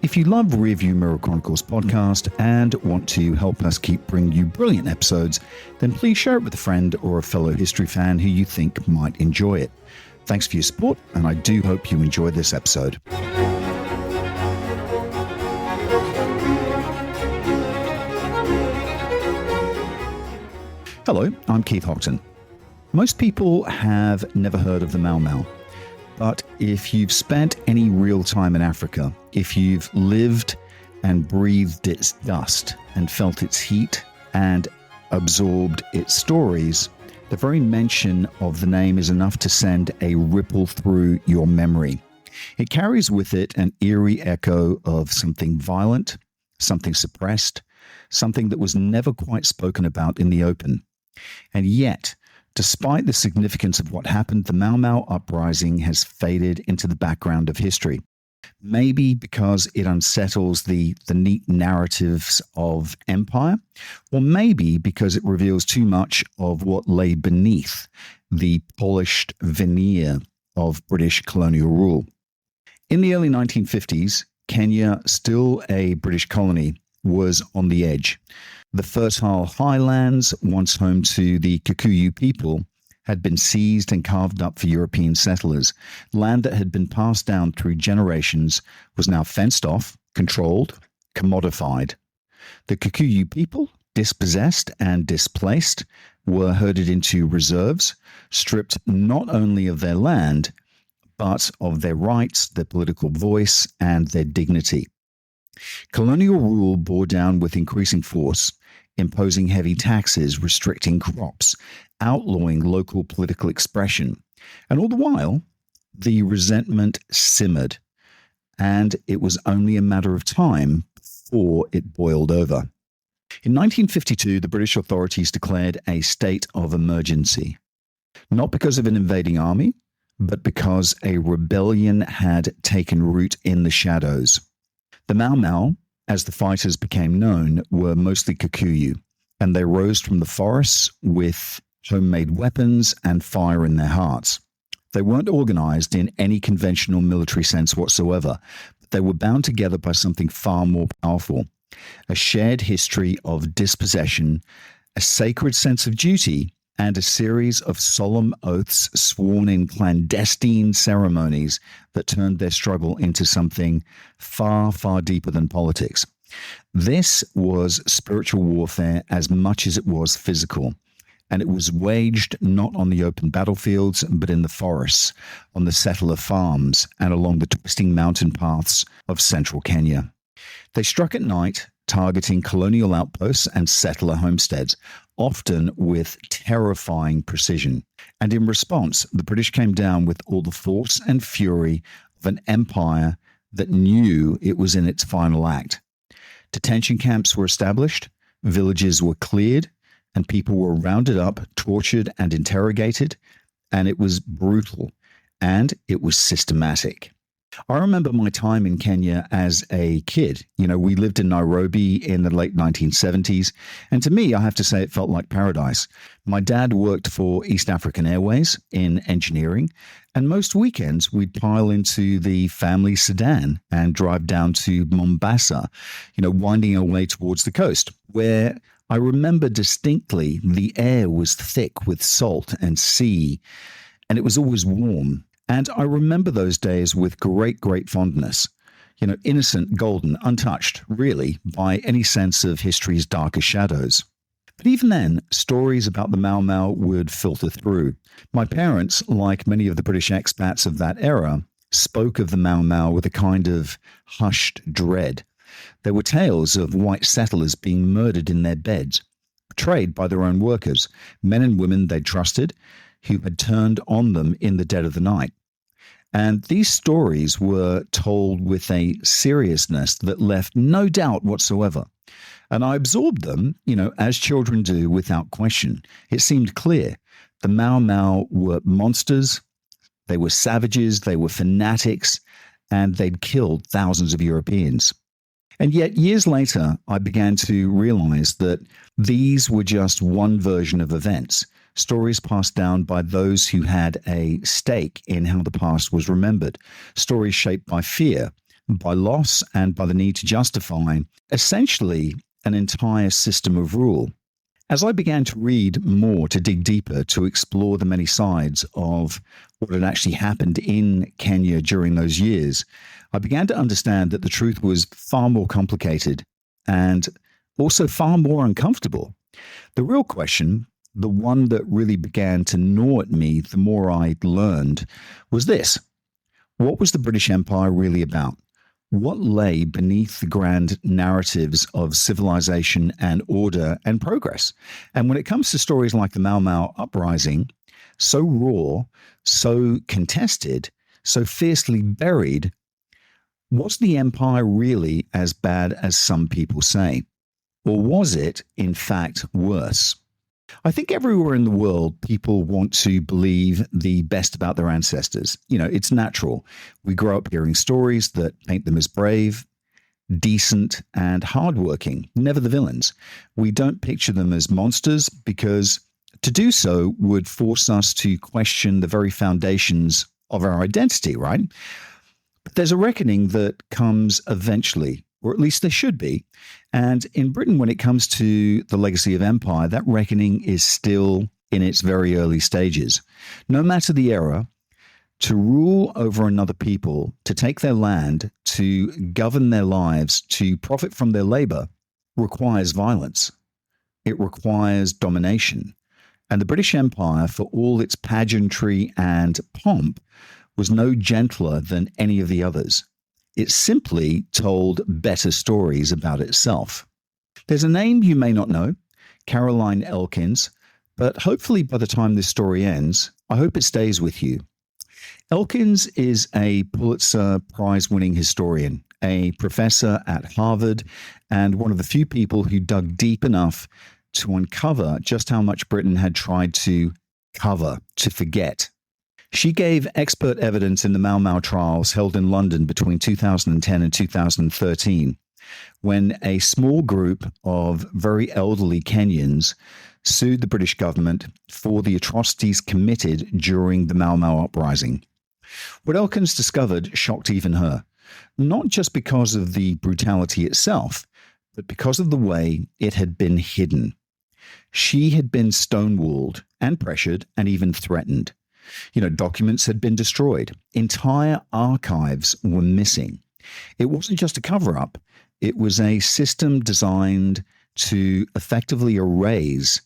If you love Rearview Mirror Chronicles podcast and want to help us keep bringing you brilliant episodes, then please share it with a friend or a fellow history fan who you think might enjoy it. Thanks for your support, and I do hope you enjoy this episode. Hello, I'm Keith Hockton. Most people have never heard of the Mau Mau. But if you've spent any real time in Africa, if you've lived and breathed its dust and felt its heat and absorbed its stories, the very mention of the name is enough to send a ripple through your memory. It carries with it an eerie echo of something violent, something suppressed, something that was never quite spoken about in the open. And yet, despite the significance of what happened, the Mau Mau uprising has faded into the background of history. Maybe because it unsettles the neat narratives of empire, or maybe because it reveals too much of what lay beneath the polished veneer of British colonial rule. In the early 1950s, Kenya, still a British colony, was on the edge. The fertile highlands, once home to the Kikuyu people, had been seized and carved up for European settlers. Land that had been passed down through generations was now fenced off, controlled, commodified. The Kikuyu people, dispossessed and displaced, were herded into reserves, stripped not only of their land, but of their rights, their political voice, and their dignity. Colonial rule bore down with increasing force, imposing heavy taxes, restricting crops, outlawing local political expression. And all the while, the resentment simmered, and it was only a matter of time before it boiled over. In 1952, the British authorities declared a state of emergency, not because of an invading army, but because a rebellion had taken root in the shadows. The Mau Mau, as the fighters became known, were mostly Kikuyu, and they rose from the forests with homemade weapons and fire in their hearts. They weren't organized in any conventional military sense whatsoever, but they were bound together by something far more powerful, a shared history of dispossession, a sacred sense of duty, and a series of solemn oaths sworn in clandestine ceremonies that turned their struggle into something far, far deeper than politics. This was spiritual warfare as much as it was physical, and it was waged not on the open battlefields, but in the forests, on the settler farms, and along the twisting mountain paths of central Kenya. They struck at night, targeting colonial outposts and settler homesteads, often with terrifying precision. And in response, the British came down with all the force and fury of an empire that knew it was in its final act. Detention camps were established, villages were cleared, and people were rounded up, tortured, and interrogated, and it was brutal, and it was systematic. I remember my time in Kenya as a kid. We lived in Nairobi in the late 1970s, and to me, I have to say it felt like paradise. My dad worked for East African Airways in engineering, and most weekends we'd pile into the family sedan and drive down to Mombasa, winding our way towards the coast, where I remember distinctly the air was thick with salt and sea, and it was always warm. And I remember those days with great, great fondness. Innocent, golden, untouched, really, by any sense of history's darker shadows. But even then, stories about the Mau Mau would filter through. My parents, like many of the British expats of that era, spoke of the Mau Mau with a kind of hushed dread. There were tales of white settlers being murdered in their beds, betrayed by their own workers, men and women they trusted, who had turned on them in the dead of the night. And these stories were told with a seriousness that left no doubt whatsoever. And I absorbed them, as children do, without question. It seemed clear. The Mau Mau were monsters, they were savages, they were fanatics, and they'd killed thousands of Europeans. And yet, years later, I began to realize that these were just one version of events. Stories passed down by those who had a stake in how the past was remembered. Stories shaped by fear, by loss, and by the need to justify essentially an entire system of rule. As I began to read more, to dig deeper, to explore the many sides of what had actually happened in Kenya during those years, I began to understand that the truth was far more complicated and also far more uncomfortable. The real question, the one that really began to gnaw at me the more I learned, was this: what was the British Empire really about? What lay beneath the grand narratives of civilization and order and progress? And when it comes to stories like the Mau Mau uprising, so raw, so contested, so fiercely buried, was the empire really as bad as some people say? Or was it, in fact, worse? I think everywhere in the world, people want to believe the best about their ancestors. It's natural. We grow up hearing stories that paint them as brave, decent, and hardworking, never the villains. We don't picture them as monsters because to do so would force us to question the very foundations of our identity, right? But there's a reckoning that comes eventually, or at least there should be. And in Britain, when it comes to the legacy of empire, that reckoning is still in its very early stages. No matter the era, to rule over another people, to take their land, to govern their lives, to profit from their labor, requires violence. It requires domination. And the British Empire, for all its pageantry and pomp, was no gentler than any of the others. It simply told better stories about itself. There's a name you may not know, Caroline Elkins, but hopefully by the time this story ends, I hope it stays with you. Elkins is a Pulitzer Prize-winning historian, a professor at Harvard, and one of the few people who dug deep enough to uncover just how much Britain had tried to cover, to forget. She gave expert evidence in the Mau Mau trials held in London between 2010 and 2013, when a small group of very elderly Kenyans sued the British government for the atrocities committed during the Mau Mau uprising. What Elkins discovered shocked even her, not just because of the brutality itself, but because of the way it had been hidden. She had been stonewalled and pressured and even threatened. Documents had been destroyed. Entire archives were missing. It wasn't just a cover-up. It was a system designed to effectively erase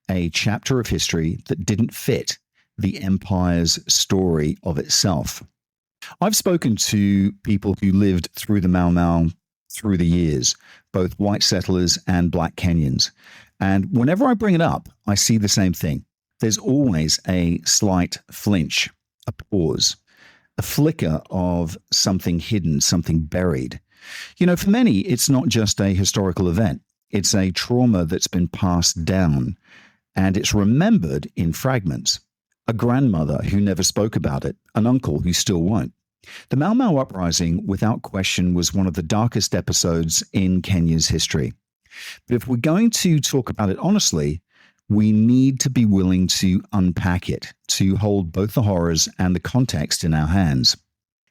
a chapter of history that didn't fit the empire's story of itself. I've spoken to people who lived through the Mau Mau through the years, both white settlers and black Kenyans. And whenever I bring it up, I see the same thing. There's always a slight flinch, a pause, a flicker of something hidden, something buried. For many, it's not just a historical event. It's a trauma that's been passed down, and it's remembered in fragments. A grandmother who never spoke about it, an uncle who still won't. The Mau Mau uprising, without question, was one of the darkest episodes in Kenya's history. But if we're going to talk about it honestly, we need to be willing to unpack it, to hold both the horrors and the context in our hands.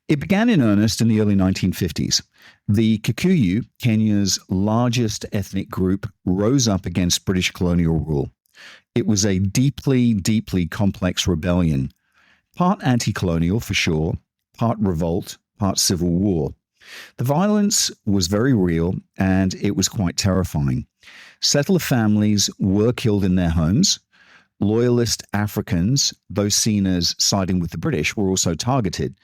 It began in earnest in the early 1950s. The Kikuyu, Kenya's largest ethnic group, rose up against British colonial rule. It was a deeply, deeply complex rebellion, part anti-colonial for sure, part revolt, part civil war. The violence was very real and it was quite terrifying. Settler families were killed in their homes. Loyalist Africans, those seen as siding with the British, were also targeted.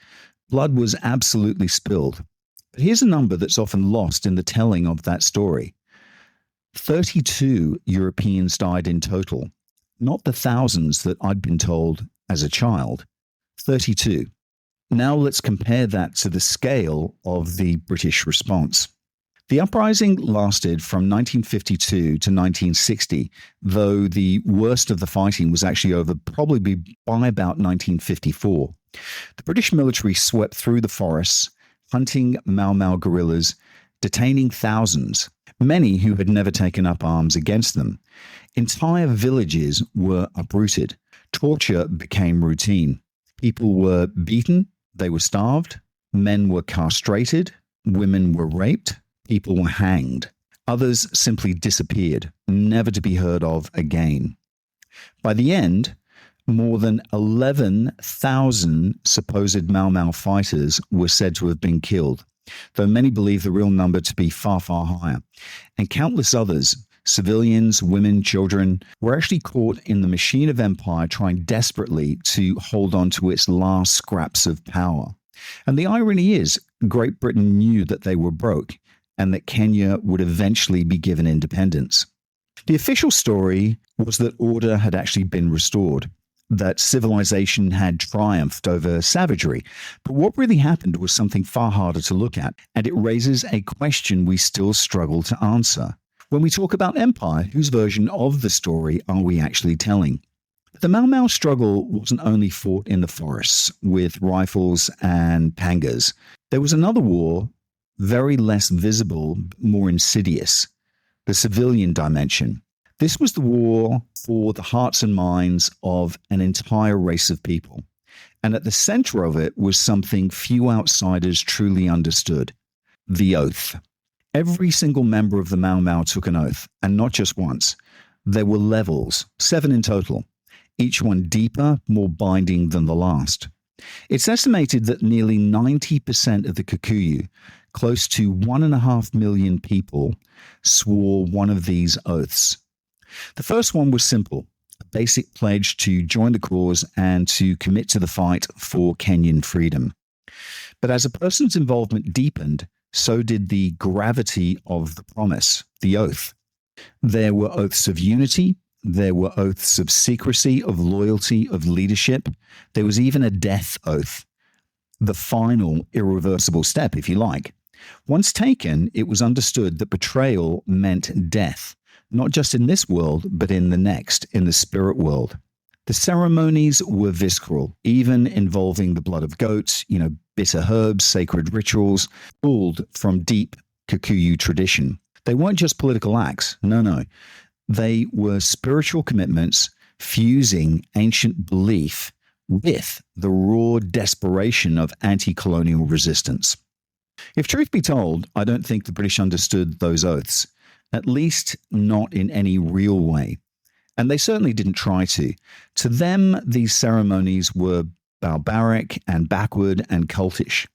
Blood was absolutely spilled. But here's a number that's often lost in the telling of that story. 32 Europeans died in total, not the thousands that I'd been told as a child. 32. Now let's compare that to the scale of the British response. The uprising lasted from 1952 to 1960, though the worst of the fighting was actually over probably by about 1954. The British military swept through the forests, hunting Mau Mau guerrillas, detaining thousands, many who had never taken up arms against them. Entire villages were uprooted. Torture became routine. People were beaten, they were starved, men were castrated, women were raped, people were hanged. Others simply disappeared, never to be heard of again. By the end, more than 11,000 supposed Mau Mau fighters were said to have been killed, though many believe the real number to be far, far higher. And countless others, civilians, women, children, were actually caught in the machine of empire trying desperately to hold on to its last scraps of power. And the irony is, Great Britain knew that they were broke and that Kenya would eventually be given independence. The official story was that order had actually been restored, that civilization had triumphed over savagery. But what really happened was something far harder to look at, and it raises a question we still struggle to answer. When we talk about empire, whose version of the story are we actually telling? The Mau Mau struggle wasn't only fought in the forests with rifles and pangas. There was another war, very less visible, more insidious, the civilian dimension. This was the war for the hearts and minds of an entire race of people. And at the center of it was something few outsiders truly understood: the oath. Every single member of the Mau Mau took an oath, and not just once. There were levels, 7 in total, each one deeper, more binding than the last. It's estimated that nearly 90% of the Kikuyu, close to 1.5 million people, swore one of these oaths. The first one was simple: a basic pledge to join the cause and to commit to the fight for Kenyan freedom. But as a person's involvement deepened, so did the gravity of the promise, the oath. There were oaths of unity. There were oaths of secrecy, of loyalty, of leadership. There was even a death oath, the final irreversible step, if you like. Once taken, it was understood that betrayal meant death, not just in this world, but in the next, in the spirit world. The ceremonies were visceral, even involving the blood of goats, bitter herbs, sacred rituals, pulled from deep Kikuyu tradition. They weren't just political acts. No. They were spiritual commitments fusing ancient belief with the raw desperation of anti-colonial resistance. If truth be told, I don't think the British understood those oaths, at least not in any real way. And they certainly didn't try to. To them, these ceremonies were barbaric and backward and cultish.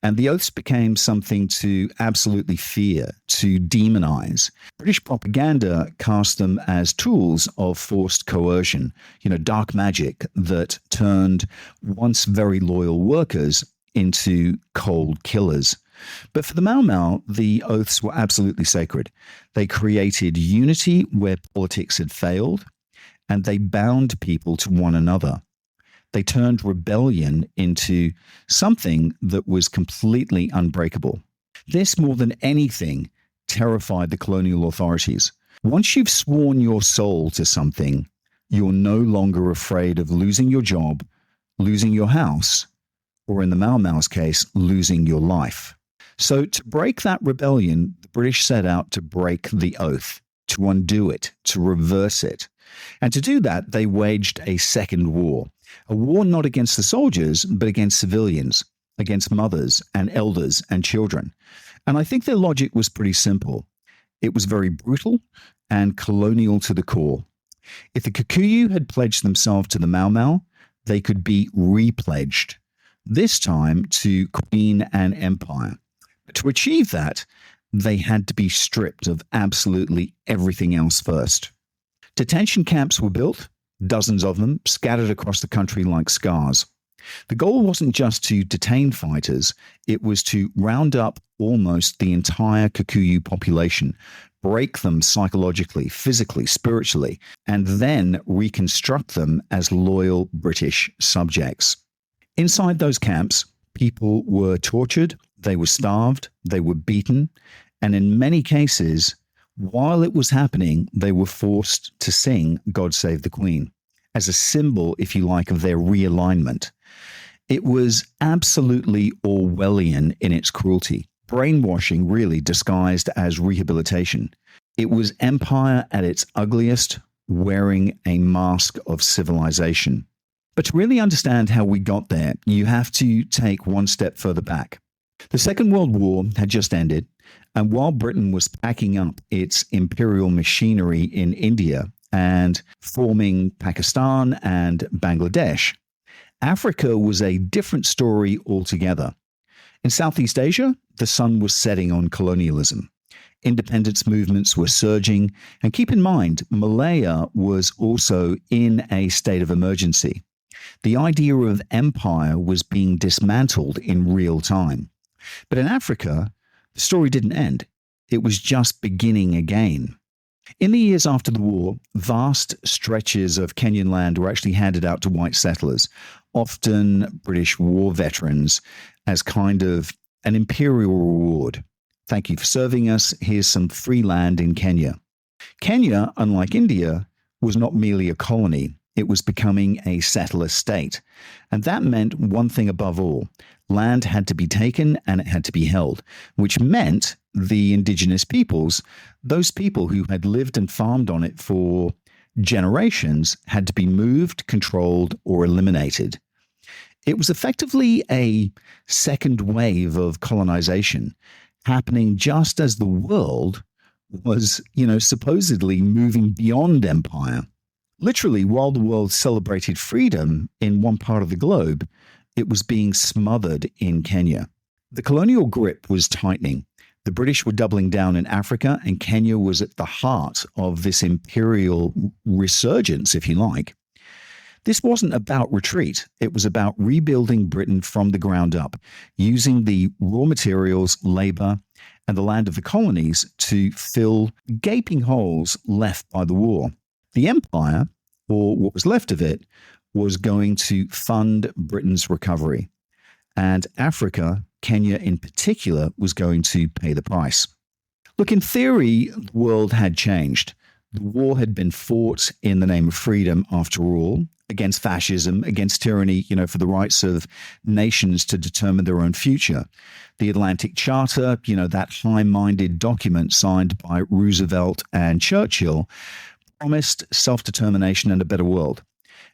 And the oaths became something to absolutely fear, to demonize. British propaganda cast them as tools of forced coercion, dark magic that turned once very loyal workers into cold killers. But for the Mau Mau, the oaths were absolutely sacred. They created unity where politics had failed, and they bound people to one another. They turned rebellion into something that was completely unbreakable. This, more than anything, terrified the colonial authorities. Once you've sworn your soul to something, you're no longer afraid of losing your job, losing your house, or in the Mau Mau's case, losing your life. So to break that rebellion, the British set out to break the oath, to undo it, to reverse it. And to do that, they waged a second war. A war not against the soldiers, but against civilians, against mothers and elders and children. And I think their logic was pretty simple. It was very brutal and colonial to the core. If the Kikuyu had pledged themselves to the Mau Mau, they could be repledged, this time to Queen and Empire. But to achieve that, they had to be stripped of absolutely everything else first. Detention camps were built, dozens of them, scattered across the country like scars. The goal wasn't just to detain fighters, it was to round up almost the entire Kikuyu population, break them psychologically, physically, spiritually, and then reconstruct them as loyal British subjects. Inside those camps, people were tortured, they were starved, they were beaten, and in many cases, while it was happening, they were forced to sing God Save the Queen as a symbol, if you like, of their realignment. It was absolutely Orwellian in its cruelty, brainwashing really disguised as rehabilitation. It was empire at its ugliest, wearing a mask of civilization. But to really understand how we got there, you have to take one step further back. The Second World War had just ended, and while Britain was packing up its imperial machinery in India and forming Pakistan and Bangladesh, Africa was a different story altogether. In Southeast Asia, the sun was setting on colonialism. Independence movements were surging, and keep in mind, Malaya was also in a state of emergency. The idea of empire was being dismantled in real time. But in Africa, the story didn't end. It was just beginning again. In the years after the war, vast stretches of Kenyan land were actually handed out to white settlers, often British war veterans, as kind of an imperial reward. Thank you for serving us. Here's some free land in Kenya. Kenya, unlike India, was not merely a colony. It was becoming a settler state. And that meant one thing above all. Land had to be taken and it had to be held, which meant the indigenous peoples, those people who had lived and farmed on it for generations, had to be moved, controlled, or eliminated. It was effectively a second wave of colonization happening just as the world was, supposedly moving beyond empire. Literally, while the world celebrated freedom in one part of the globe, it was being smothered in Kenya. The colonial grip was tightening. The British were doubling down in Africa, and Kenya was at the heart of this imperial resurgence, if you like. This wasn't about retreat. It was about rebuilding Britain from the ground up, using the raw materials, labor, and the land of the colonies to fill gaping holes left by the war. The empire, or what was left of it, was going to fund Britain's recovery. And Africa, Kenya in particular, was going to pay the price. Look, in theory, the world had changed. The war had been fought in the name of freedom, after all, against fascism, against tyranny, for the rights of nations to determine their own future. The Atlantic Charter, that high-minded document signed by Roosevelt and Churchill, promised self-determination and a better world.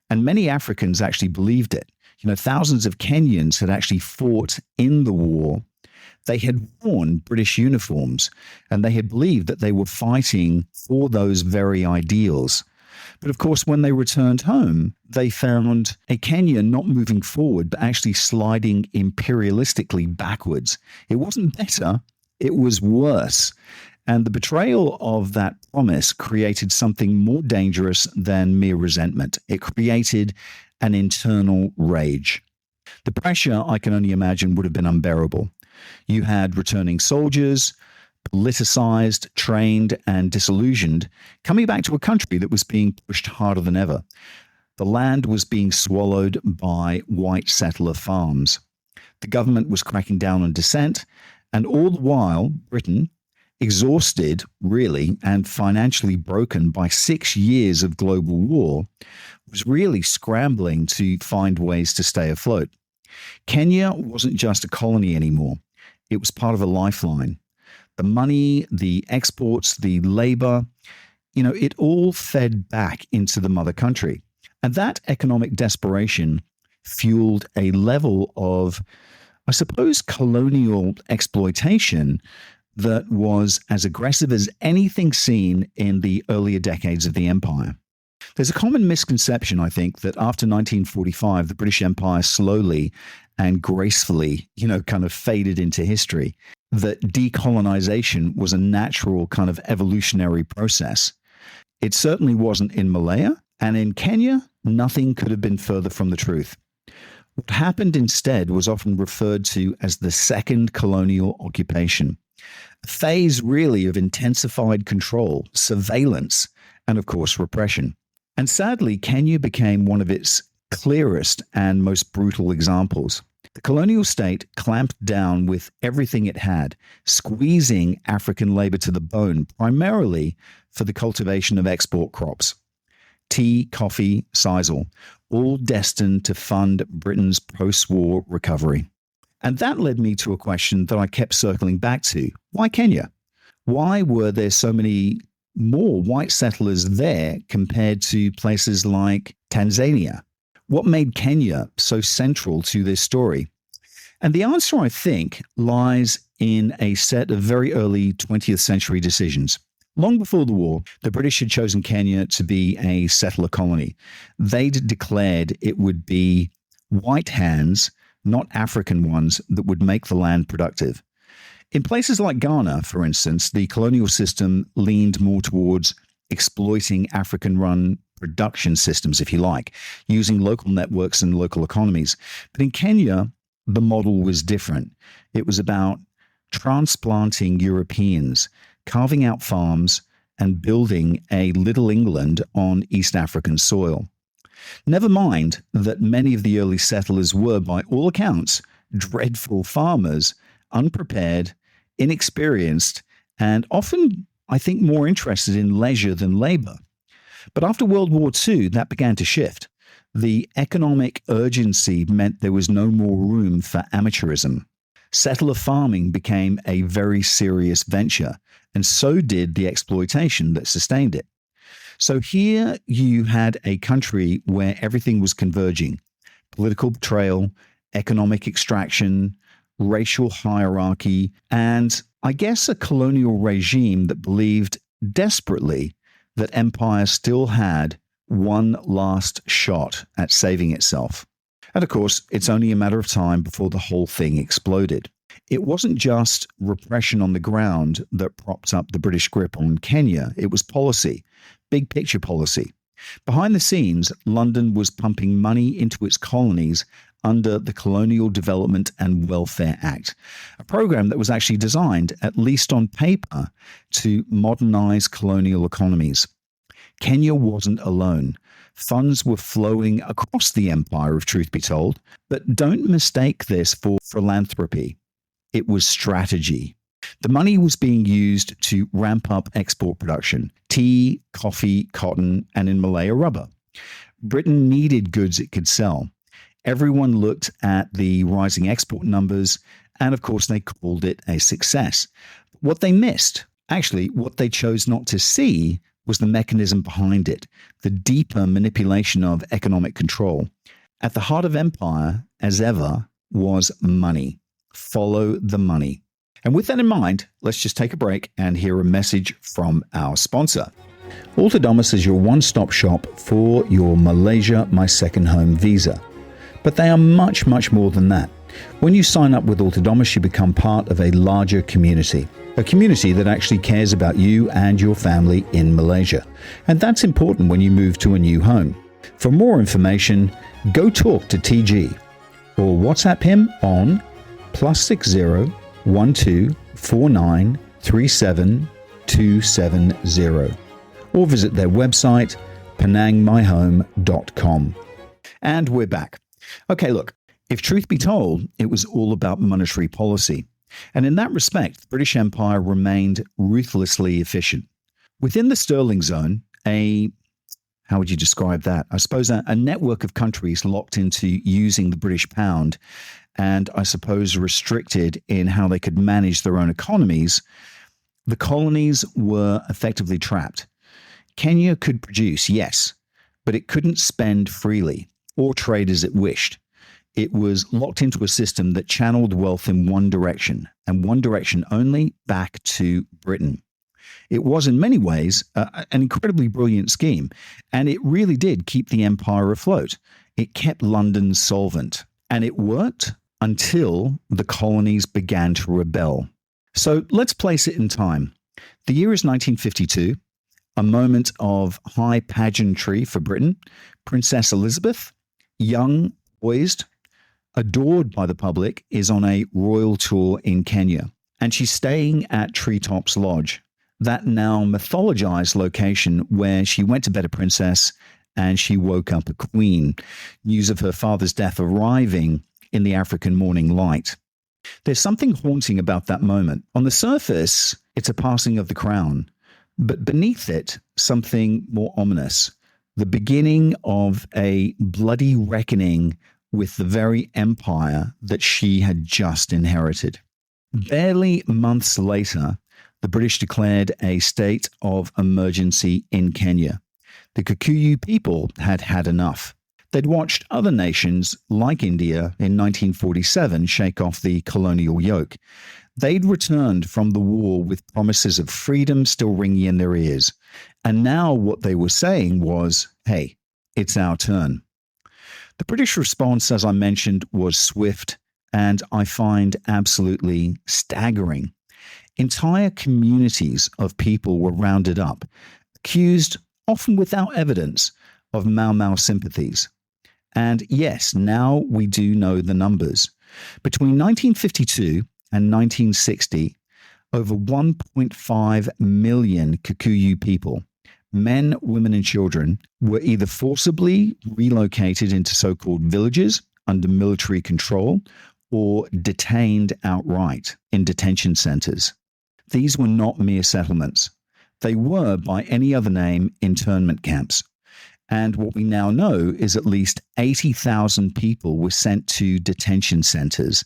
And many Africans actually believed it. Thousands of Kenyans had actually fought in the war. They had worn British uniforms, and they had believed that they were fighting for those very ideals. But of course, when they returned home, they found a Kenya not moving forward, but actually sliding imperialistically backwards. It wasn't better, it was worse. And the betrayal of that promise created something more dangerous than mere resentment. It created an internal rage. The pressure, I can only imagine, would have been unbearable. You had returning soldiers, politicized, trained, and disillusioned, coming back to a country that was being pushed harder than ever. The land was being swallowed by white settler farms. The government was cracking down on dissent, and all the while, Britain, exhausted, really, and financially broken by 6 years of global war, was really scrambling to find ways to stay afloat. Kenya wasn't just a colony anymore. It was part of a lifeline. The money, the exports, the labor, it all fed back into the mother country. And that economic desperation fueled a level of, I suppose, colonial exploitation that was as aggressive as anything seen in the earlier decades of the empire. There's a common misconception, I think, that after 1945, the British Empire slowly and gracefully, kind of faded into history, that decolonization was a natural kind of evolutionary process. It certainly wasn't in Malaya, and in Kenya, nothing could have been further from the truth. What happened instead was often referred to as the second colonial occupation, a phase really of intensified control, surveillance, and of course, repression. And sadly, Kenya became one of its clearest and most brutal examples. The colonial state clamped down with everything it had, squeezing African labor to the bone, primarily for the cultivation of export crops. Tea, coffee, sisal, all destined to fund Britain's post-war recovery. And that led me to a question that I kept circling back to. Why Kenya? Why were there so many more white settlers there compared to places like Tanzania? What made Kenya so central to this story? And the answer, I think, lies in a set of very early 20th century decisions. Long before the war, the British had chosen Kenya to be a settler colony. They'd declared it would be white hands, not African ones, that would make the land productive. In places like Ghana, for instance, the colonial system leaned more towards exploiting African-run production systems, if you like, using local networks and local economies. But in Kenya, the model was different. It was about transplanting Europeans, carving out farms, and building a Little England on East African soil. Never mind that many of the early settlers were, by all accounts, dreadful farmers, unprepared, inexperienced, and often, I think, more interested in leisure than labor. But after World War II, that began to shift. The economic urgency meant there was no more room for amateurism. Settler farming became a very serious venture, and so did the exploitation that sustained it. So here you had a country where everything was converging: political betrayal, economic extraction, racial hierarchy, and I guess a colonial regime that believed desperately that empire still had one last shot at saving itself. And of course, it's only a matter of time before the whole thing exploded. It wasn't just repression on the ground that propped up the British grip on Kenya. It was policy, big picture policy. Behind the scenes, London was pumping money into its colonies under the Colonial Development and Welfare Act, a program that was actually designed, at least on paper, to modernize colonial economies. Kenya wasn't alone. Funds were flowing across the empire, if truth be told, but don't mistake this for philanthropy. It was strategy. The money was being used to ramp up export production: tea, coffee, cotton, and in Malaya, rubber. Britain needed goods it could sell. Everyone looked at the rising export numbers, and of course they called it a success. What they missed, actually what they chose not to see, was the mechanism behind it, the deeper manipulation of economic control. At the heart of empire, as ever, was money. Follow the money. And with that in mind, let's just take a break and hear a message from our sponsor. Autonomous is your one-stop shop for your Malaysia My Second Home visa. But they are much, much more than that. When you sign up with Autonomous, you become part of a larger community. A community that actually cares about you and your family in Malaysia. And that's important when you move to a new home. For more information, go talk to TG or WhatsApp him on +60 12 49 37 270 or visit their website penangmyhome.com. And we're back. Okay, look, if truth be told, it was all about monetary policy. And in that respect, the British Empire remained ruthlessly efficient. Within the sterling zone, how would you describe that? I suppose a network of countries locked into using the British pound and I suppose restricted in how they could manage their own economies, the colonies were effectively trapped. Kenya could produce, yes, but it couldn't spend freely or trade as it wished. It was locked into a system that channeled wealth in one direction, and one direction only, back to Britain. It was in many ways an incredibly brilliant scheme, and it really did keep the empire afloat. It kept London solvent, and it worked until the colonies began to rebel. So let's place it in time. The year is 1952, a moment of high pageantry for Britain. Princess Elizabeth, young, poised, adored by the public, is on a royal tour in Kenya, and she's staying at Treetops Lodge, that now mythologized location where she went to bed a princess and she woke up a queen. News of her father's death arriving in the African morning light. There's something haunting about that moment. On the surface, it's a passing of the crown, but beneath it, something more ominous. The beginning of a bloody reckoning with the very empire that she had just inherited. Barely months later, the British declared a state of emergency in Kenya. The Kikuyu people had had enough. They'd watched other nations, like India in 1947, shake off the colonial yoke. They'd returned from the war with promises of freedom still ringing in their ears. And now what they were saying was, hey, it's our turn. The British response, as I mentioned, was swift and I find absolutely staggering. Entire communities of people were rounded up, accused, often without evidence, of Mau Mau sympathies. And yes, now we do know the numbers. Between 1952 and 1960, over 1.5 million Kikuyu people, men, women, and children, were either forcibly relocated into so-called villages under military control or detained outright in detention centers. These were not mere settlements. They were, by any other name, internment camps. And what we now know is at least 80,000 people were sent to detention centers.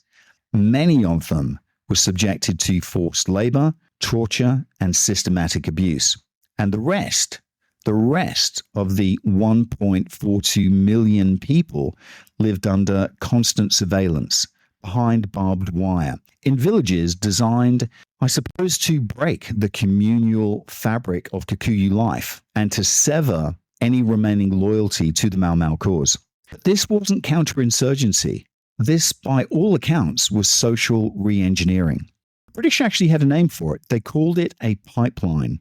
Many of them were subjected to forced labor, torture, and systematic abuse. And the rest of the 1.42 million people lived under constant surveillance, behind barbed wire, in villages designed, I suppose, to break the communal fabric of Kikuyu life and to sever any remaining loyalty to the Mau Mau cause. But this wasn't counterinsurgency. This, by all accounts, was social re-engineering. The British actually had a name for it. They called it a pipeline,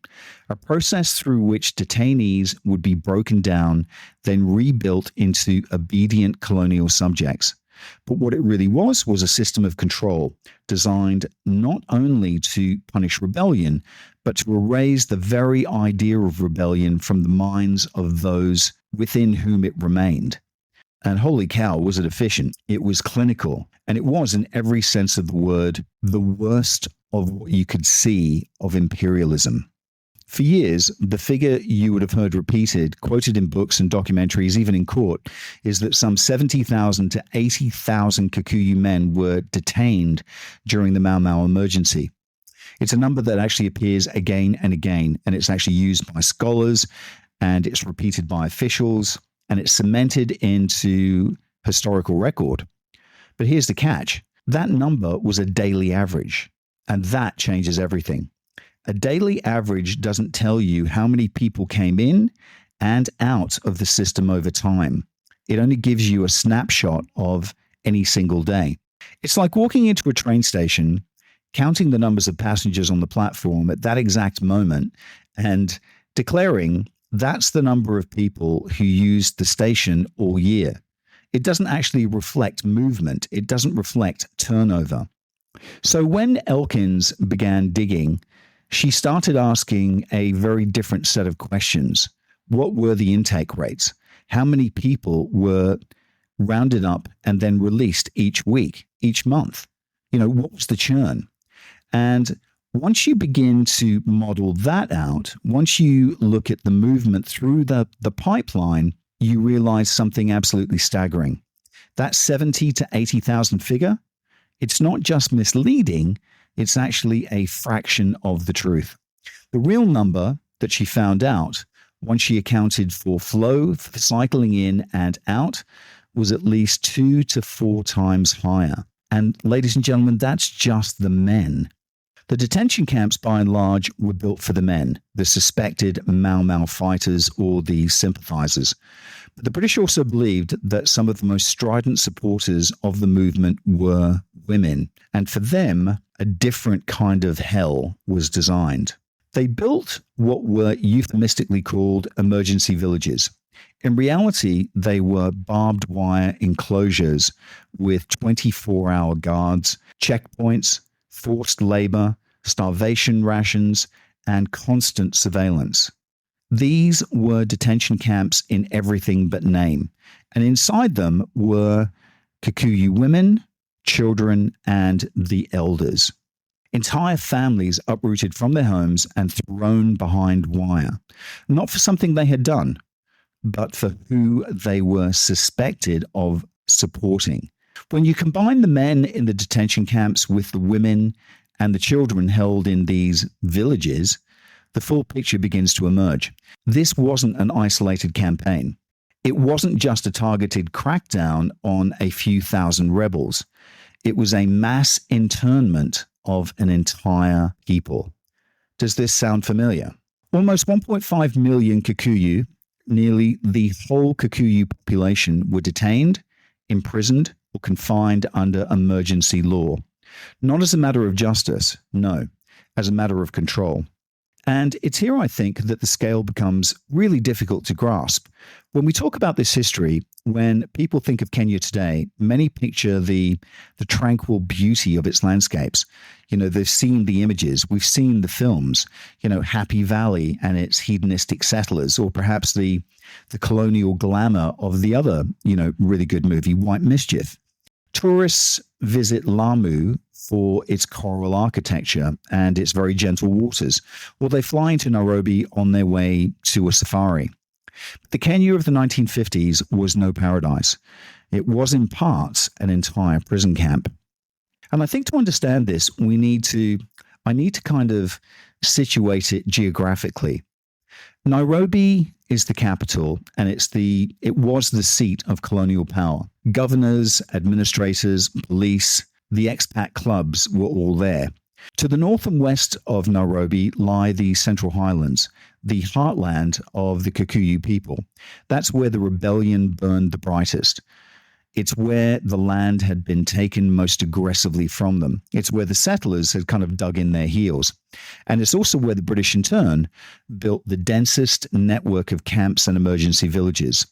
a process through which detainees would be broken down, then rebuilt into obedient colonial subjects. But what it really was a system of control designed not only to punish rebellion, but to erase the very idea of rebellion from the minds of those within whom it remained. And holy cow, was it efficient? It was clinical, and it was, in every sense of the word, the worst of what you could see of imperialism. For years, the figure you would have heard repeated, quoted in books and documentaries, even in court, is that some 70,000 to 80,000 Kikuyu men were detained during the Mau Mau emergency. It's a number that actually appears again and again, and it's actually used by scholars, and it's repeated by officials, and it's cemented into historical record. But here's the catch. That number was a daily average, and that changes everything. A daily average doesn't tell you how many people came in and out of the system over time. It only gives you a snapshot of any single day. It's like walking into a train station, counting the numbers of passengers on the platform at that exact moment, and declaring that's the number of people who used the station all year. It doesn't actually reflect movement. It doesn't reflect turnover. So when Elkins began digging, she started asking a very different set of questions. What were the intake rates? How many people were rounded up and then released each week, each month? What was the churn? And once you begin to model that out, once you look at the movement through the pipeline, you realize something absolutely staggering. That 70 to 80,000 figure, it's not just misleading, it's actually a fraction of the truth. The real number that she found out, once she accounted for flow, for the cycling in and out, was at least 2 to 4 times higher. And ladies and gentlemen, that's just the men. The detention camps, by and large, were built for the men, the suspected Mau Mau fighters or the sympathizers. But the British also believed that some of the most strident supporters of the movement were women, and for them, a different kind of hell was designed. They built what were euphemistically called emergency villages. In reality, they were barbed wire enclosures with 24-hour guards, checkpoints, forced labor, starvation rations, and constant surveillance. These were detention camps in everything but name, and inside them were Kikuyu women, children, and the elders. Entire families uprooted from their homes and thrown behind wire, not for something they had done, but for who they were suspected of supporting. When you combine the men in the detention camps with the women and the children held in these villages, the full picture begins to emerge. This wasn't an isolated campaign. It wasn't just a targeted crackdown on a few thousand rebels. It was a mass internment of an entire people. Does this sound familiar? Almost 1.5 million Kikuyu, nearly the whole Kikuyu population, were detained, imprisoned, or confined under emergency law. Not as a matter of justice, no, as a matter of control. And it's here, I think, that the scale becomes really difficult to grasp. When we talk about this history, when people think of Kenya today, many picture the tranquil beauty of its landscapes. You know, they've seen the images, we've seen the films, you know, Happy Valley and its hedonistic settlers, or perhaps the colonial glamour of the other, you know, really good movie, White Mischief. Tourists visit Lamu for its coral architecture and its very gentle waters, or they fly into Nairobi on their way to a safari. The Kenya of the 1950s was no paradise. It was in parts an entire prison camp. And I think to understand this, I need to kind of situate it geographically. Nairobi is the capital, and it was the seat of colonial power. Governors, administrators, police, the expat clubs were all there. To the north and west of Nairobi lie the Central Highlands, the heartland of the Kikuyu people. That's where the rebellion burned the brightest. It's where the land had been taken most aggressively from them. It's where the settlers had kind of dug in their heels. And it's also where the British, in turn, built the densest network of camps and emergency villages.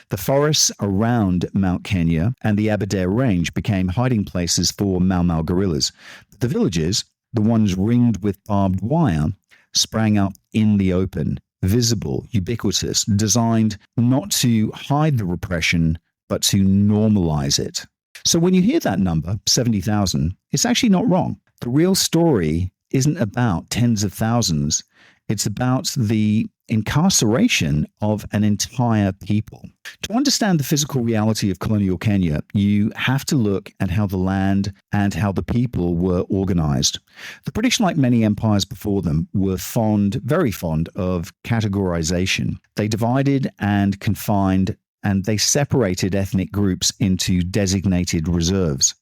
The forests around Mount Kenya and the Aberdare Range became hiding places for Mau Mau guerrillas. The villages, the ones ringed with barbed wire, sprang up in the open, visible, ubiquitous, designed not to hide the repression, but to normalize it. So when you hear that number, 70,000, it's actually not wrong. The real story isn't about tens of thousands. It's about the incarceration of an entire people. To understand the physical reality of colonial Kenya, you have to look at how the land and how the people were organized. The British, like many empires before them, were very fond of categorization. They divided and confined, and they separated ethnic groups into designated reserves.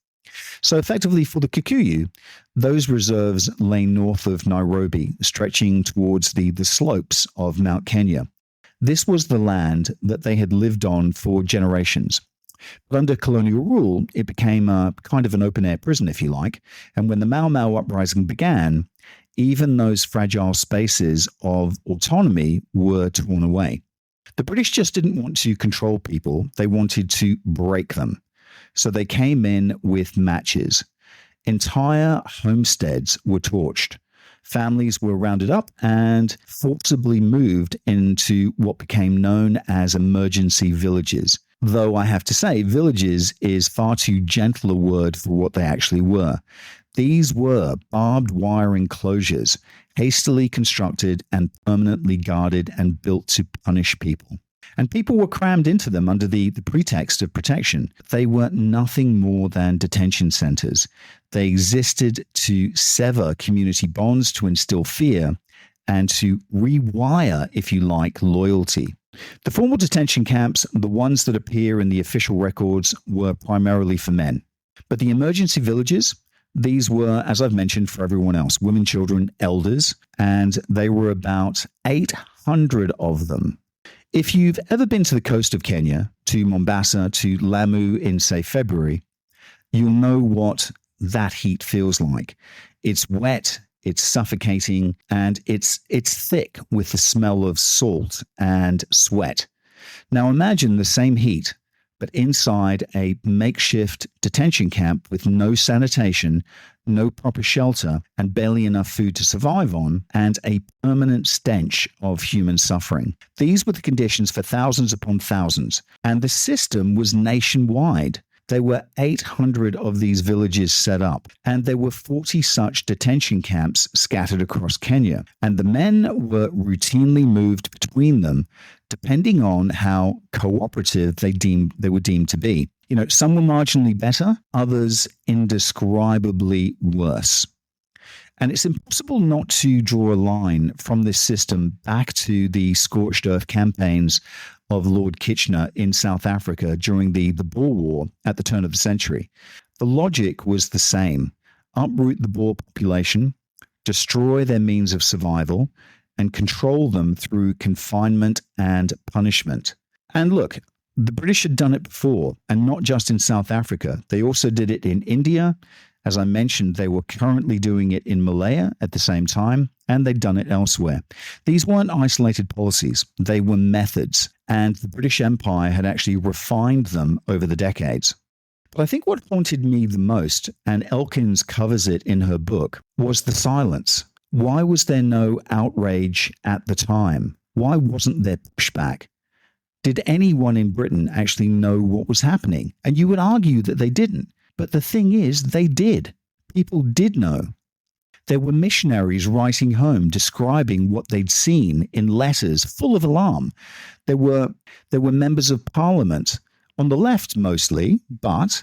So effectively for the Kikuyu, those reserves lay north of Nairobi, stretching towards the slopes of Mount Kenya. This was the land that they had lived on for generations. But under colonial rule, it became a kind of an open-air prison, if you like. And when the Mau Mau uprising began, even those fragile spaces of autonomy were torn away. The British just didn't want to control people. They wanted to break them. So they came in with matches. Entire homesteads were torched. Families were rounded up and forcibly moved into what became known as emergency villages. Though I have to say, villages is far too gentle a word for what they actually were. These were barbed wire enclosures, hastily constructed and permanently guarded and built to punish people. And people were crammed into them under the pretext of protection. They were nothing more than detention centers. They existed to sever community bonds, to instill fear, and to rewire, if you like, loyalty. The formal detention camps, the ones that appear in the official records, were primarily for men. But the emergency villages, these were, as I've mentioned, for everyone else, women, children, elders, and they were about 800 of them. If you've ever been to the coast of Kenya, to Mombasa, to Lamu in, say, February, you'll know what that heat feels like. It's wet, it's suffocating, and it's thick with the smell of salt and sweat. Now imagine the same heat, but inside a makeshift detention camp with no sanitation, no proper shelter, and barely enough food to survive on, and a permanent stench of human suffering. These were the conditions for thousands upon thousands, and the system was nationwide. There were 800 of these villages set up, and there were 40 such detention camps scattered across Kenya, and the men were routinely moved between them depending on how cooperative they were deemed to be. You know, some were marginally better, others indescribably worse. And it's impossible not to draw a line from this system back to the scorched earth campaigns of Lord Kitchener in South Africa during the Boer War at the turn of the century. The logic was the same: uproot the Boer population, destroy their means of survival, and control them through confinement and punishment. And look, the British had done it before, and not just in South Africa. They also did it in India. As I mentioned, they were currently doing it in Malaya at the same time, and they'd done it elsewhere. These weren't isolated policies. They were methods, and the British Empire had actually refined them over the decades. But I think what haunted me the most, and Elkins covers it in her book, was the silence. Why was there no outrage at the time? Why wasn't there pushback? Did anyone in Britain actually know what was happening? And you would argue that they didn't. But the thing is, they did. People did know. There were missionaries writing home describing what they'd seen in letters full of alarm. There were members of parliament, on the left mostly, but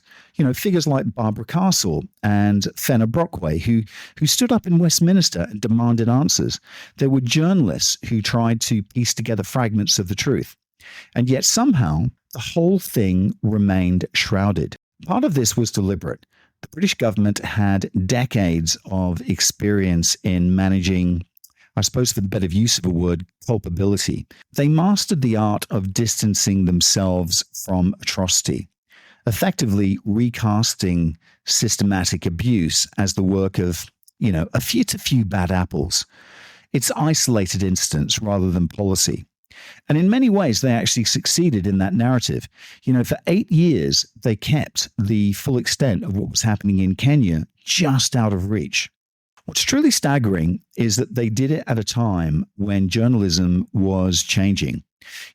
figures like Barbara Castle and Fenner Brockway who stood up in Westminster and demanded answers. There were journalists who tried to piece together fragments of the truth. And yet somehow the whole thing remained shrouded. Part of this was deliberate. The British government had decades of experience in managing, I suppose for the better use of a word, culpability. They mastered the art of distancing themselves from atrocity, effectively recasting systematic abuse as the work of, a few bad apples. It's isolated incidents rather than policy. And in many ways, they actually succeeded in that narrative. For 8 years, they kept the full extent of what was happening in Kenya just out of reach. What's truly staggering is that they did it at a time when journalism was changing.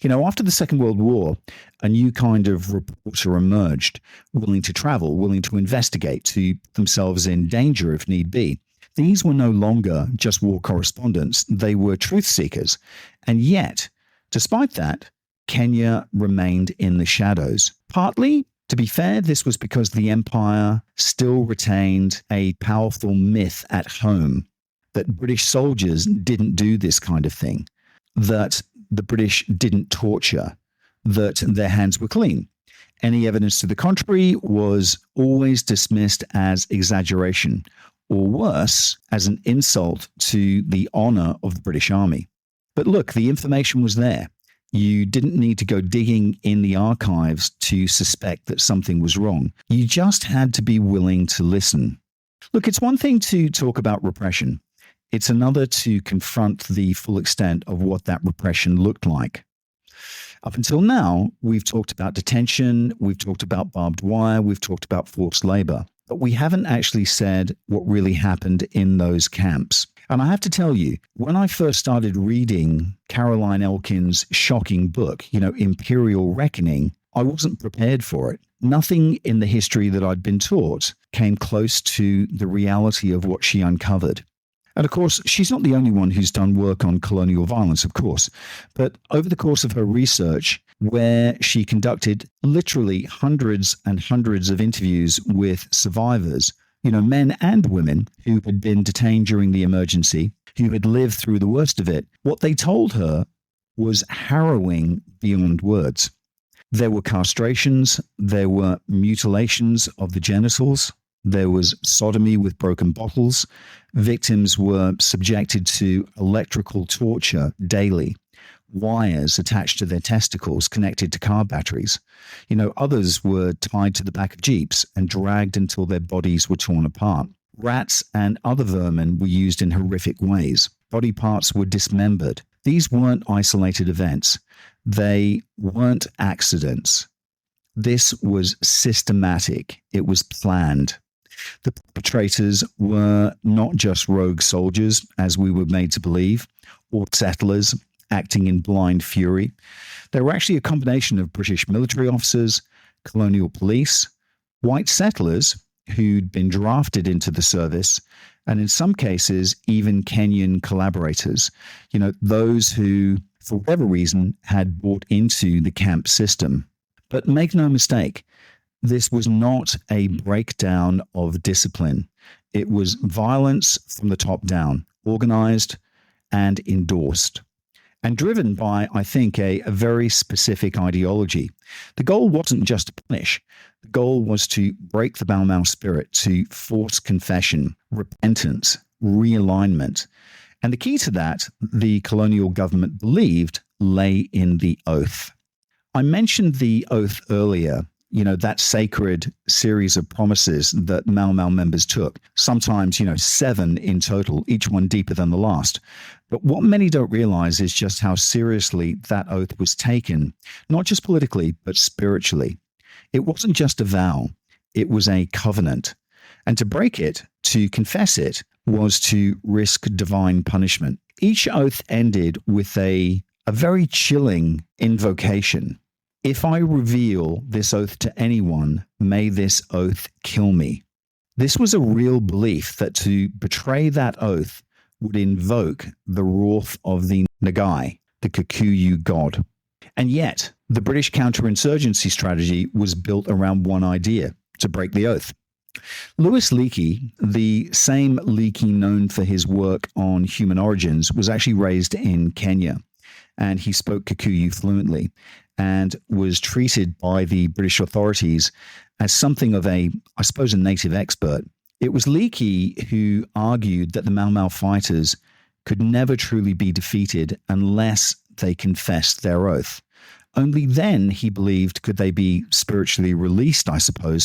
After the Second World War, a new kind of reporter emerged, willing to travel, willing to investigate, to put themselves in danger if need be. These were no longer just war correspondents. They were truth seekers. And yet, despite that, Kenya remained in the shadows. Partly, to be fair, this was because the empire still retained a powerful myth at home that British soldiers didn't do this kind of thing, that the British didn't torture, that their hands were clean. Any evidence to the contrary was always dismissed as exaggeration, or worse, as an insult to the honor of the British Army. But look, the information was there. You didn't need to go digging in the archives to suspect that something was wrong. You just had to be willing to listen. Look, it's one thing to talk about repression. It's another to confront the full extent of what that repression looked like. Up until now, we've talked about detention, we've talked about barbed wire, we've talked about forced labor, but we haven't actually said what really happened in those camps. And I have to tell you, when I first started reading Caroline Elkins' shocking book, Imperial Reckoning, I wasn't prepared for it. Nothing in the history that I'd been taught came close to the reality of what she uncovered. And of course, she's not the only one who's done work on colonial violence, of course. But over the course of her research, where she conducted literally hundreds and hundreds of interviews with survivors, men and women who had been detained during the emergency, who had lived through the worst of it, what they told her was harrowing beyond words. There were castrations, there were mutilations of the genitals, there was sodomy with broken bottles. Victims were subjected to electrical torture daily, wires attached to their testicles connected to car batteries. Others were tied to the back of jeeps and dragged until their bodies were torn apart. Rats and other vermin were used in horrific ways. Body parts were dismembered. These weren't isolated events. They weren't accidents. This was systematic. It was planned. The perpetrators were not just rogue soldiers, as we were made to believe, or settlers acting in blind fury. They were actually a combination of British military officers, colonial police, white settlers who'd been drafted into the service, and in some cases, even Kenyan collaborators, those who, for whatever reason, had bought into the camp system. But make no mistake, this was not a breakdown of discipline. It was violence from the top down, organized and endorsed. and driven by, I think, a very specific ideology. The goal wasn't just to punish. The goal was to break the Mau Mau spirit, to force confession, repentance, realignment. And the key to that, the colonial government believed, lay in the oath. I mentioned the oath earlier, that sacred series of promises that Mau Mau members took, sometimes, 7 in total, each one deeper than the last. But what many don't realize is just how seriously that oath was taken, not just politically, but spiritually. It wasn't just a vow, it was a covenant. And to break it, to confess it, was to risk divine punishment. Each oath ended with a very chilling invocation. If I reveal this oath to anyone, may this oath kill me. This was a real belief that to betray that oath would invoke the wrath of the Nagai, the Kikuyu god. And yet, the British counterinsurgency strategy was built around one idea: to break the oath. Louis Leakey, the same Leakey known for his work on human origins, was actually raised in Kenya, and he spoke Kikuyu fluently and was treated by the British authorities as something of a native expert. It was Leakey who argued that the Mau Mau fighters could never truly be defeated unless they confessed their oath. Only then, he believed, could they be spiritually released,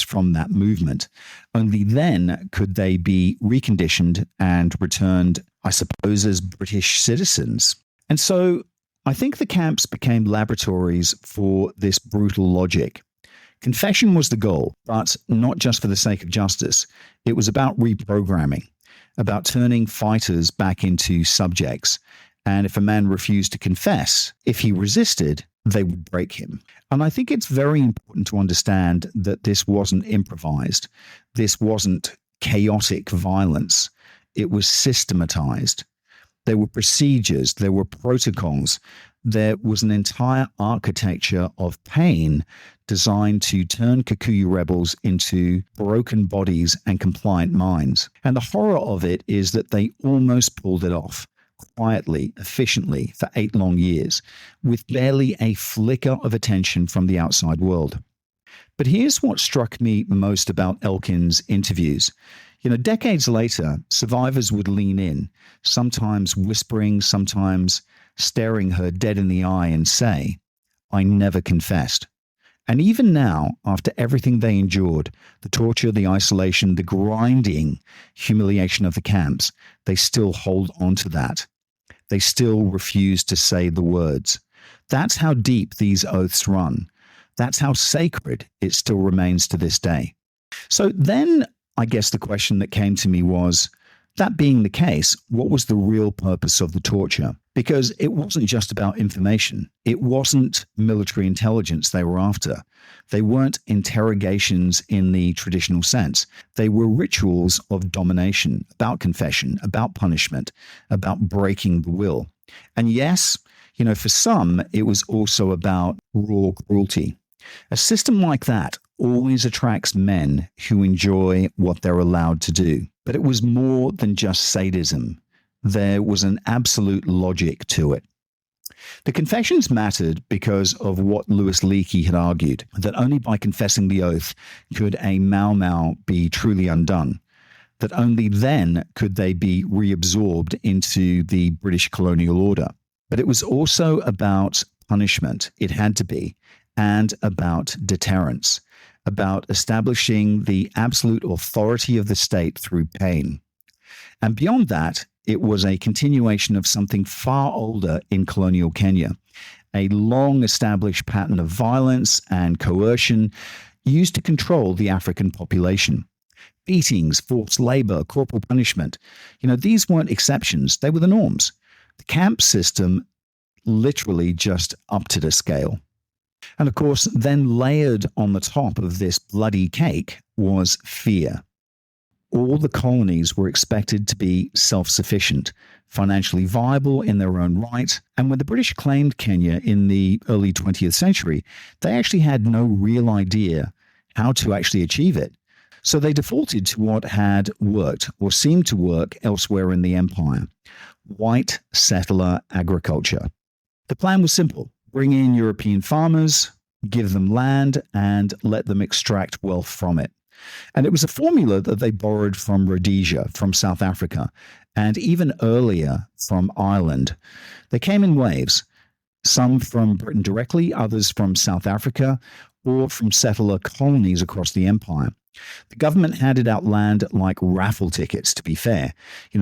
from that movement. Only then could they be reconditioned and returned, as British citizens. And so I think the camps became laboratories for this brutal logic. Confession was the goal, but not just for the sake of justice. It was about reprogramming, about turning fighters back into subjects. And if a man refused to confess, if he resisted, they would break him. And I think it's very important to understand that this wasn't improvised. This wasn't chaotic violence. It was systematized. There were procedures, there were protocols, there was an entire architecture of pain designed to turn Kikuyu rebels into broken bodies and compliant minds. And the horror of it is that they almost pulled it off, quietly, efficiently, for 8 long years, with barely a flicker of attention from the outside world. But here's what struck me most about Elkins' interviews. Decades later, survivors would lean in, sometimes whispering, sometimes staring her dead in the eye and say, "I never confessed." And even now, after everything they endured, the torture, the isolation, the grinding humiliation of the camps, they still hold on to that. They still refuse to say the words. That's how deep these oaths run. That's how sacred it still remains to this day. So then, I guess the question that came to me was, that being the case, what was the real purpose of the torture? Because it wasn't just about information. It wasn't military intelligence they were after. They weren't interrogations in the traditional sense. They were rituals of domination, about confession, about punishment, about breaking the will. And yes, for some, it was also about raw cruelty. A system like that always attracts men who enjoy what they're allowed to do. But it was more than just sadism. There was an absolute logic to it. The confessions mattered because of what Louis Leakey had argued, that only by confessing the oath could a Mau Mau be truly undone, that only then could they be reabsorbed into the British colonial order. But it was also about punishment, it had to be, and about deterrence, about establishing the absolute authority of the state through pain. And beyond that, it was a continuation of something far older in colonial Kenya, a long-established pattern of violence and coercion used to control the African population. Beatings, forced labor, corporal punishment, these weren't exceptions, they were the norms. The camp system literally just upped it a scale. And of course, then layered on the top of this bloody cake was fear. All the colonies were expected to be self-sufficient, financially viable in their own right. And when the British claimed Kenya in the early 20th century, they actually had no real idea how to actually achieve it. So they defaulted to what had worked or seemed to work elsewhere in the empire: white settler agriculture. The plan was simple: bring in European farmers, give them land, and let them extract wealth from it. And it was a formula that they borrowed from Rhodesia, from South Africa, and even earlier from Ireland. They came in waves, some from Britain directly, others from South Africa, or from settler colonies across the empire. The government handed out land like raffle tickets, to be fair.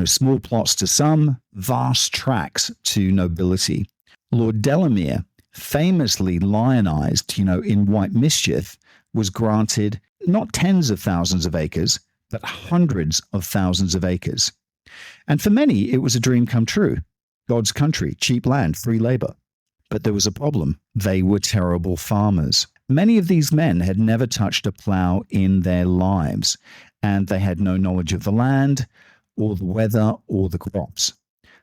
Small plots to some, vast tracts to nobility. Lord Delamere, famously lionized, in White Mischief, was granted not tens of thousands of acres, but hundreds of thousands of acres. And for many, it was a dream come true. God's country, cheap land, free labor. But there was a problem. They were terrible farmers. Many of these men had never touched a plow in their lives, and they had no knowledge of the land, or the weather, or the crops.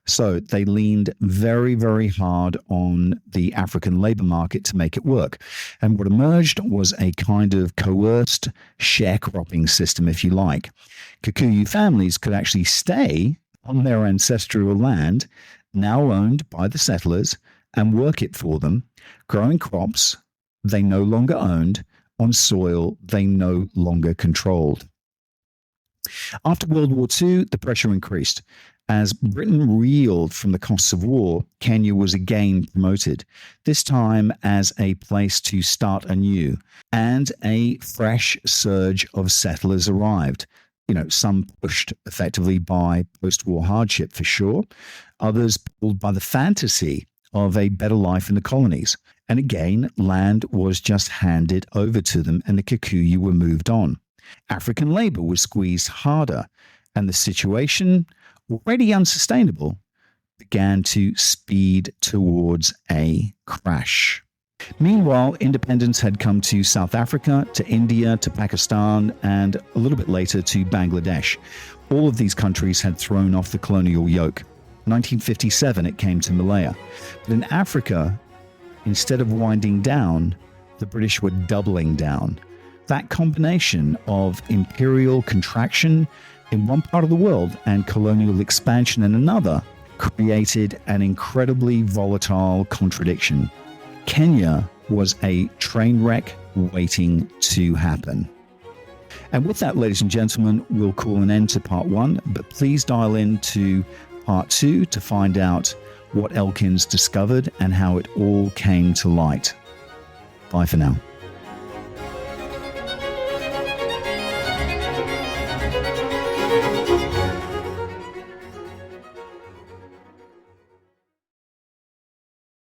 So they leaned very, very hard on the African labor market to make it work. And what emerged was a kind of coerced sharecropping system, if you like. Kikuyu families could actually stay on their ancestral land, now owned by the settlers, and work it for them, growing crops they no longer owned on soil they no longer controlled. After World War II, the pressure increased. As Britain reeled from the costs of war, Kenya was again promoted, this time as a place to start anew, and a fresh surge of settlers arrived. Some pushed effectively by post-war hardship for sure, others pulled by the fantasy of a better life in the colonies. And again, land was just handed over to them and the Kikuyu were moved on. African labor was squeezed harder, and the situation, already unsustainable, began to speed towards a crash. Meanwhile, independence had come to South Africa, to India, to Pakistan, and a little bit later to Bangladesh. All of these countries had thrown off the colonial yoke. 1957, it came to Malaya. But in Africa, instead of winding down, the British were doubling down. That combination of imperial contraction in one part of the world and colonial expansion in another created an incredibly volatile contradiction. Kenya was a train wreck waiting to happen. And with that, ladies and gentlemen, we'll call an end to part one, but please dial in to part two to find out what Elkins discovered and how it all came to light. Bye for now.